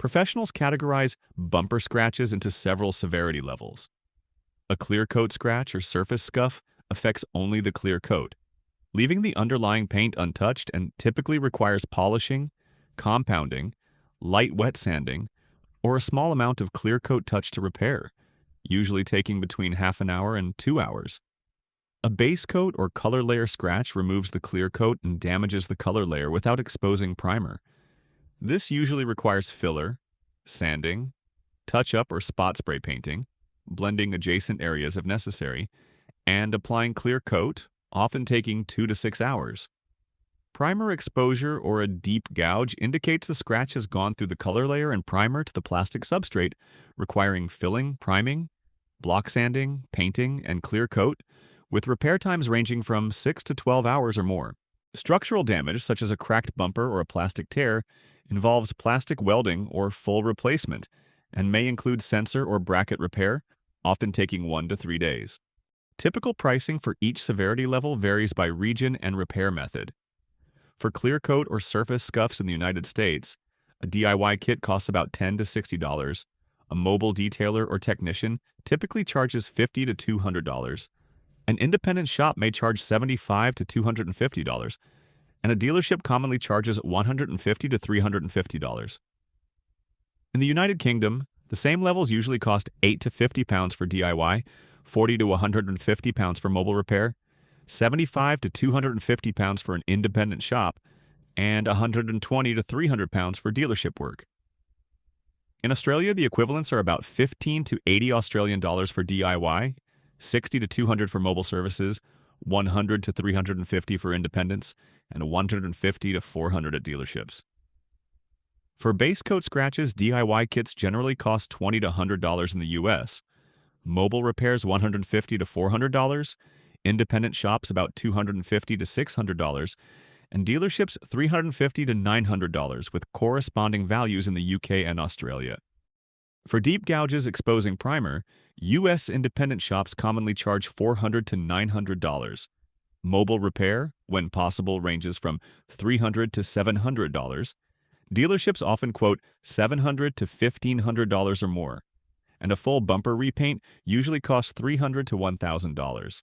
Professionals categorize bumper scratches into several severity levels. A clear coat scratch or surface scuff affects only the clear coat, leaving the underlying paint untouched and typically requires polishing, compounding, light wet sanding, or a small amount of clear coat touch to repair, usually taking between half an hour and 2 hours. A base coat or color layer scratch removes the clear coat and damages the color layer without exposing primer. This usually requires filler, sanding, touch-up or spot spray painting, blending adjacent areas if necessary, and applying clear coat, often taking 2 to 6 hours. Primer exposure or a deep gouge indicates the scratch has gone through the color layer and primer to the plastic substrate, requiring filling, priming, block sanding, painting, and clear coat, with repair times ranging from 6 to 12 hours or more. Structural damage, such as a cracked bumper or a plastic tear, involves plastic welding or full replacement and may include sensor or bracket repair, often taking 1 to 3 days. Typical pricing for each severity level varies by region and repair method. For clear coat or surface scuffs in the United States, a DIY kit costs about $10 to $60. A mobile detailer or technician typically charges $50 to $200. An independent shop may charge $75 to $250, and a dealership commonly charges $150 to $350. In the United Kingdom, the same levels usually cost £8 to £50 for DIY, £40 to £150 for mobile repair, £75 to £250 for an independent shop, and £120 to £300 for dealership work. In Australia, the equivalents are about 15 to 80 Australian dollars for DIY, 60 to 200 for mobile services, 100 to 350 for independents, and 150 to 400 at dealerships. For base coat scratches, DIY kits generally cost $20 to $100 in the US. Mobile repairs $150 to $400, independent shops about $250 to $600, and dealerships $350 to $900 with corresponding values in the UK and Australia. For deep gouges exposing primer, US independent shops commonly charge $400 to $900. Mobile repair, when possible, ranges from $300 to $700. Dealerships often quote $700 to $1,500 or more, and a full bumper repaint usually costs $300 to $1,000.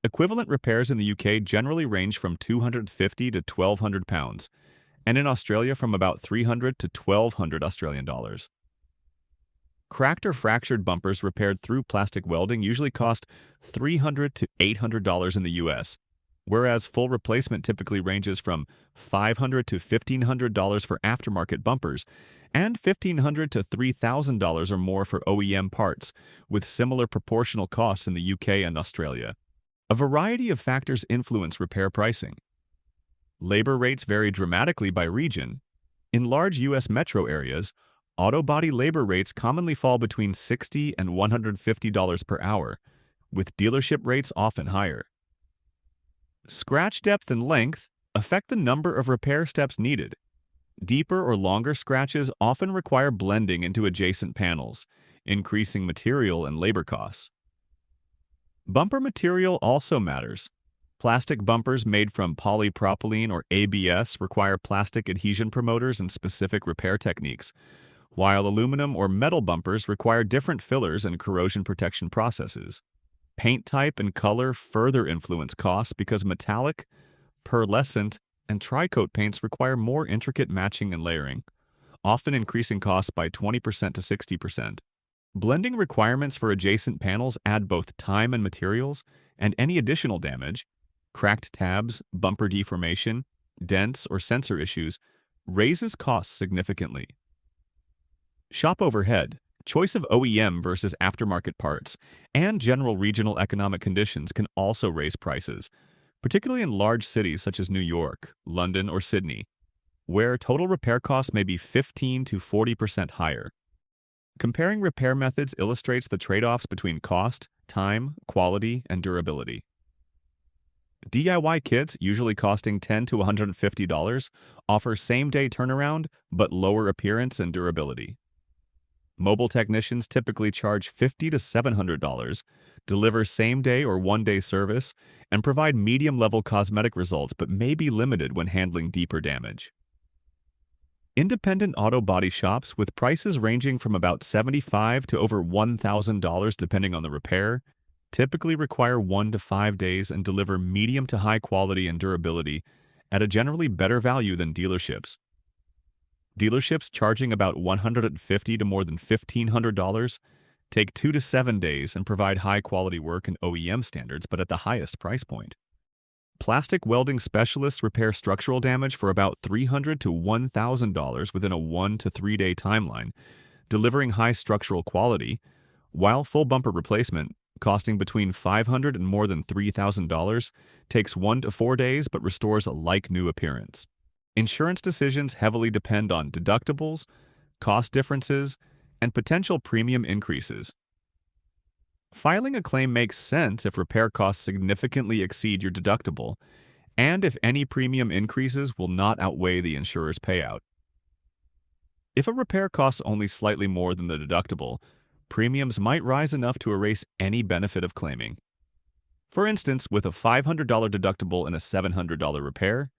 Equivalent repairs in the UK generally range from £250 to £1,200, and in Australia from about $300 to $1,200 Australian dollars. Cracked or fractured bumpers repaired through plastic welding usually cost $300 to $800 in the US, whereas full replacement typically ranges from $500 to $1,500 for aftermarket bumpers and $1,500 to $3,000 or more for OEM parts, with similar proportional costs in the UK and Australia. A variety of factors influence repair pricing. Labor rates vary dramatically by region. In large U.S. metro areas, auto body labor rates commonly fall between $60 and $150 per hour, with dealership rates often higher. Scratch depth and length affect the number of repair steps needed. Deeper or longer scratches often require blending into adjacent panels, increasing material and labor costs. Bumper material also matters. Plastic bumpers made from polypropylene or ABS require plastic adhesion promoters and specific repair techniques, while aluminum or metal bumpers require different fillers and corrosion protection processes. Paint type and color further influence costs because metallic, pearlescent, and tri-coat paints require more intricate matching and layering, often increasing costs by 20% to 60%. Blending requirements for adjacent panels add both time and materials, and any additional damage, cracked tabs, bumper deformation, dents, or sensor issues, raises costs significantly. Shop overhead, choice of OEM versus aftermarket parts, and general regional economic conditions can also raise prices, particularly in large cities such as New York, London, or Sydney, where total repair costs may be 15 to 40% higher. Comparing repair methods illustrates the trade-offs between cost, time, quality, and durability. DIY kits, usually costing $10 to $150, offer same-day turnaround but lower appearance and durability. Mobile technicians typically charge $50 to $700, deliver same-day or one-day service, and provide medium-level cosmetic results but may be limited when handling deeper damage. Independent auto body shops with prices ranging from about $75 to over $1,000 depending on the repair typically require 1 to 5 days and deliver medium to high quality and durability at a generally better value than dealerships. Dealerships charging about $150 to more than $1,500 take 2 to 7 days and provide high quality work and OEM standards, but at the highest price point. Plastic welding specialists repair structural damage for about $300 to $1,000 within a 1 to 3 day timeline, delivering high structural quality, while full bumper replacement, costing between $500 and more than $3,000, takes 1 to 4 days but restores a like-new appearance. Insurance decisions heavily depend on deductibles, cost differences, and potential premium increases. Filing a claim makes sense if repair costs significantly exceed your deductible, and if any premium increases will not outweigh the insurer's payout. If a repair costs only slightly more than the deductible, premiums might rise enough to erase any benefit of claiming. For instance, with a $500 deductible and a $700 repair,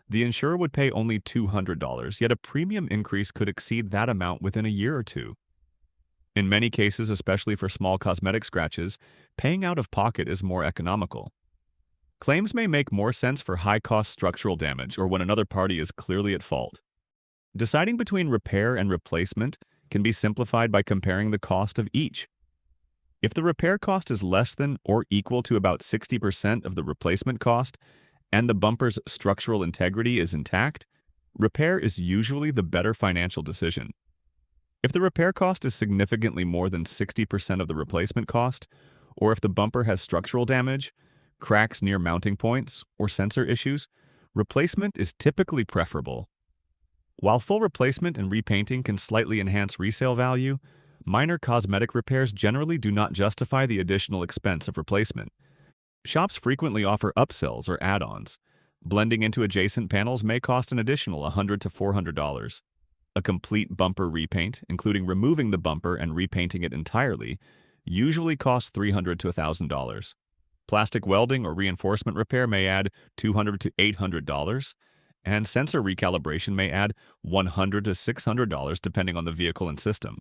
the insurer would pay only $200, yet a premium increase could exceed that amount within a year or two. In many cases, especially for small cosmetic scratches, paying out of pocket is more economical. Claims may make more sense for high-cost structural damage or when another party is clearly at fault. Deciding between repair and replacement can be simplified by comparing the cost of each. If the repair cost is less than or equal to about 60% of the replacement cost and the bumper's structural integrity is intact, repair is usually the better financial decision. If the repair cost is significantly more than 60% of the replacement cost, or if the bumper has structural damage, cracks near mounting points, or sensor issues, replacement is typically preferable. While full replacement and repainting can slightly enhance resale value, minor cosmetic repairs generally do not justify the additional expense of replacement. Shops frequently offer upsells or add-ons. Blending into adjacent panels may cost an additional $100 to $400. A complete bumper repaint, including removing the bumper and repainting it entirely, usually costs $300 to $1,000. Plastic welding or reinforcement repair may add $200 to $800, and sensor recalibration may add $100 to $600 depending on the vehicle and system.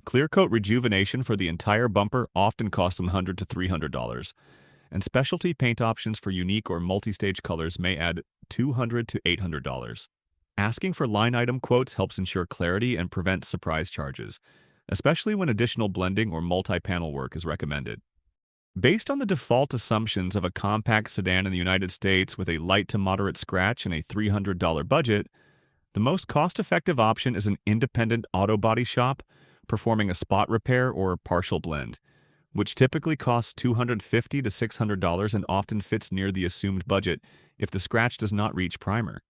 Clear coat rejuvenation for the entire bumper often costs $100 to $300, and specialty paint options for unique or multi-stage colors may add $200 to $800. Asking for line item quotes helps ensure clarity and prevents surprise charges, especially when additional blending or multi-panel work is recommended. Based on the default assumptions of a compact sedan in the United States with a light to moderate scratch and a $300 budget, the most cost-effective option is an independent auto body shop performing a spot repair or partial blend, which typically costs $250 to $600 and often fits near the assumed budget if the scratch does not reach primer.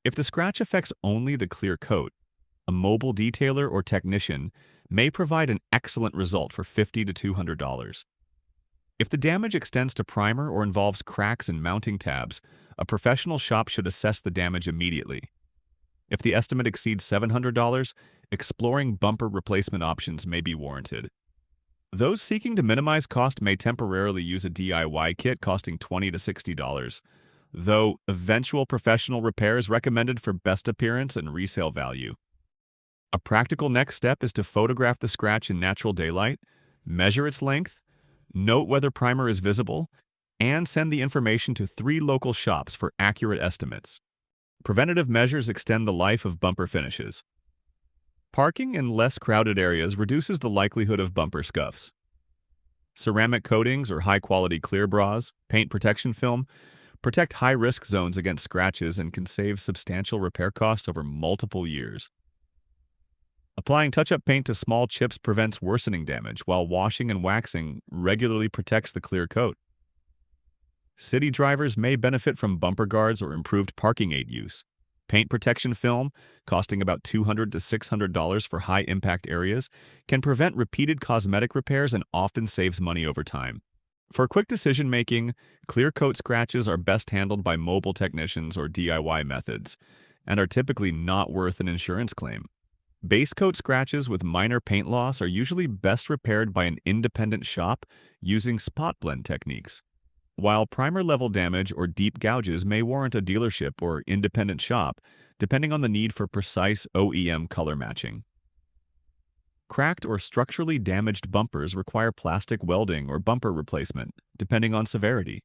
If the scratch affects only the clear coat, a mobile detailer or technician may provide an excellent result for $50 to $200. If the damage extends to primer or involves cracks and mounting tabs, a professional shop should assess the damage immediately. If the estimate exceeds $700, exploring bumper replacement options may be warranted. Those seeking to minimize cost may temporarily use a DIY kit costing $20 to $60, though eventual professional repair is recommended for best appearance and resale value. A practical next step is to photograph the scratch in natural daylight, measure its length, note whether primer is visible, and send the information to 3 local shops for accurate estimates. Preventative measures extend the life of bumper finishes. Parking in less crowded areas reduces the likelihood of bumper scuffs. Ceramic coatings or high-quality clear bras, paint protection film, protect high-risk zones against scratches and can save substantial repair costs over multiple years. Applying touch-up paint to small chips prevents worsening damage, while washing and waxing regularly protects the clear coat. City drivers may benefit from bumper guards or improved parking aid use. Paint protection film, costing about $200 to $600 for high-impact areas, can prevent repeated cosmetic repairs and often saves money over time. For quick decision-making, clear coat scratches are best handled by mobile technicians or DIY methods, and are typically not worth an insurance claim. Base coat scratches with minor paint loss are usually best repaired by an independent shop using spot blend techniques. while primer-level damage or deep gouges may warrant a dealership or independent shop, depending on the need for precise OEM color matching. Cracked or structurally damaged bumpers require plastic welding or bumper replacement, depending on severity.